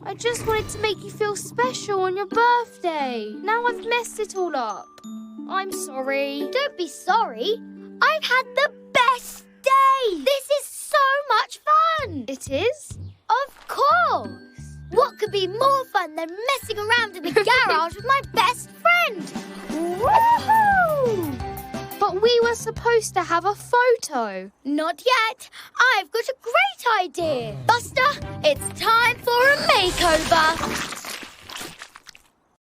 I just wanted to make you feel special on your birthday. Now I've messed it all up. I'm sorry. Don't be sorry. I've had the best day. This is so much fun. It is? Of course. What could be more fun than messing around in the garage with my best friend? Woohoo! But we were supposed to have a photo. Not yet. I've got a great idea. Buster, it's time for a makeover.